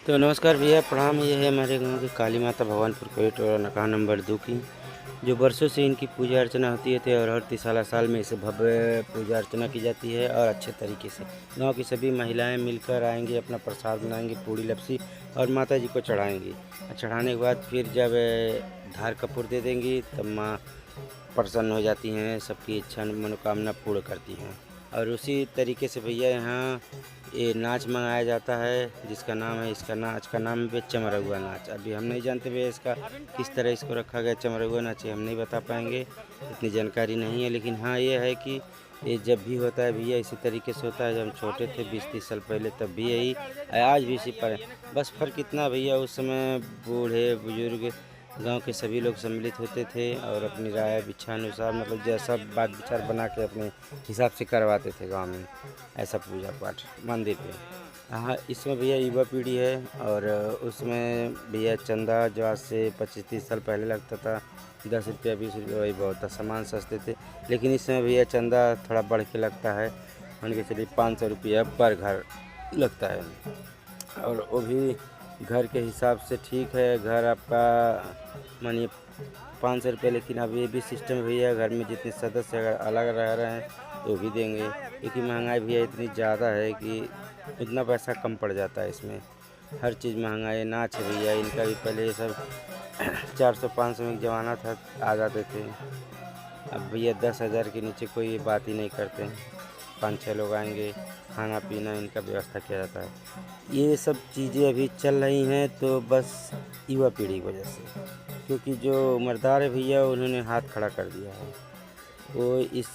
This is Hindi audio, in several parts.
तो नमस्कार भैया, प्रणाम। ये है हमारे गांव की काली माता भगवानपुर कोइट और नकान नंबर 2 की, जो बरसों से इनकी पूजा अर्चना होती है और हर तिसाला साल में इसे भव्य पूजा अर्चना की जाती है और अच्छे तरीके से गांव की सभी महिलाएं मिलकर आएंगी, अपना प्रसाद बनाएंगी, पूड़ी लपसी और माता जी को चढ़ाएंगी। और चढ़ाने के बाद फिर जब धार कपूर दे देंगी तब माँ प्रसन्न हो जाती हैं, सबकी इच्छा मनोकामना पूर्ण करती हैं। और उसी तरीके से भैया यहाँ ये नाच मंगाया जाता है, जिसका नाम है, इसका नाच का नाम है चमरहुआ नाच। अभी हम नहीं जानते भैया इसका किस तरह इसको रखा गया चमरहुआ नाच, ये हम नहीं बता पाएंगे, इतनी जानकारी नहीं है। लेकिन हाँ ये है कि ये जब भी होता है भैया इसी तरीके से होता है। जब हम छोटे थे 20-30 साल पहले तब भी यही, आज भी इसी पर। बस फ़र्क इतना भैया, उस समय बूढ़े बुजुर्ग गांव के सभी लोग सम्मिलित होते थे और अपनी राय इच्छानुसार, मतलब जैसा बात विचार बना के अपने हिसाब से करवाते थे गांव में ऐसा पूजा पाठ मंदिर पे। हाँ, इसमें भैया युवा पीढ़ी है और उसमें भैया चंदा जो आज से 25-30 साल पहले लगता था 10 रुपया 20 रुपया, वही बहुत था, सामान सस्ते थे। लेकिन इस समय भैया चंदा थोड़ा बढ़ के लगता है, मान के चलिए 500 रुपया पर घर लगता है। और वो भी घर के हिसाब से ठीक है, घर आपका मानिए 500 रुपये। लेकिन अब ये भी सिस्टम भैया, घर में जितने सदस्य अगर अलग रह रहे हैं तो भी देंगे, क्योंकि महंगाई भैया इतनी ज़्यादा है कि इतना पैसा कम पड़ जाता है इसमें। हर चीज़ महंगाई। नाच है भैया इनका भी, पहले ये सब 400-500 में एक ज़माना था, आ जाते थे। अब भैया 10,000 के नीचे कोई ये बात ही नहीं करते हैं। 5-6 लोग आएंगे, खाना पीना इनका व्यवस्था किया जाता है। ये सब चीज़ें अभी चल रही हैं तो बस युवा पीढ़ी की वजह से, क्योंकि जो मर्दार है भैया उन्होंने हाथ खड़ा कर दिया है, वो इस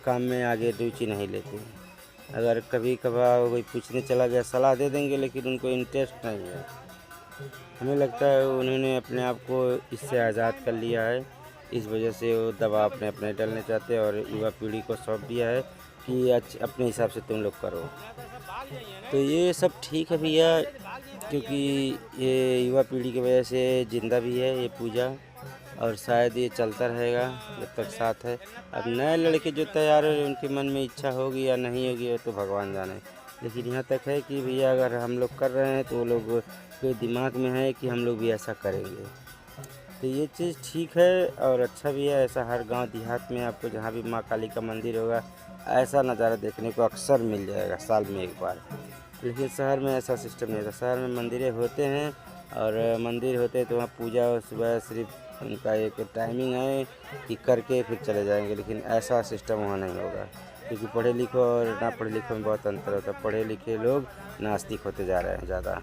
काम में आगे रुचि नहीं लेते हैं। अगर कभी कभार कोई पूछने चला गया सलाह दे देंगे, लेकिन उनको इंटरेस्ट नहीं है। हमें लगता है उन्होंने अपने आप को इससे आज़ाद कर लिया है, इस वजह से वो दबाव अपने अपने डालने चाहते हैं और युवा पीढ़ी को सौंप दिया है कि अपने हिसाब से तुम लोग करो। तो ये सब ठीक है भैया, क्योंकि ये युवा पीढ़ी की वजह से ज़िंदा भी है ये पूजा, और शायद ये चलता रहेगा जब तक साथ है। अब नए लड़के जो तैयार हैं उनके मन में इच्छा होगी या नहीं होगी वो तो भगवान जाने। लेकिन यहाँ तक है कि भैया अगर हम लोग कर रहे हैं तो वो लोग के दिमाग में है कि हम लोग भी ऐसा करेंगे। तो ये चीज़ ठीक है और अच्छा भी है। ऐसा हर गांव देहात में आपको जहाँ भी माँ काली का मंदिर होगा ऐसा नज़ारा देखने को अक्सर मिल जाएगा साल में एक बार। लेकिन शहर में ऐसा सिस्टम नहीं होता। शहर में मंदिरें होते हैं और मंदिर होते हैं तो वहाँ पूजा सुबह सिर्फ उनका एक टाइमिंग है कि करके फिर चले जाएंगे, लेकिन ऐसा सिस्टम वहाँ नहीं होगा, क्योंकि पढ़े लिखे और ना पढ़े लिखे में बहुत अंतर होता है। पढ़े लिखे लोग नास्तिक होते जा रहे हैं ज़्यादा।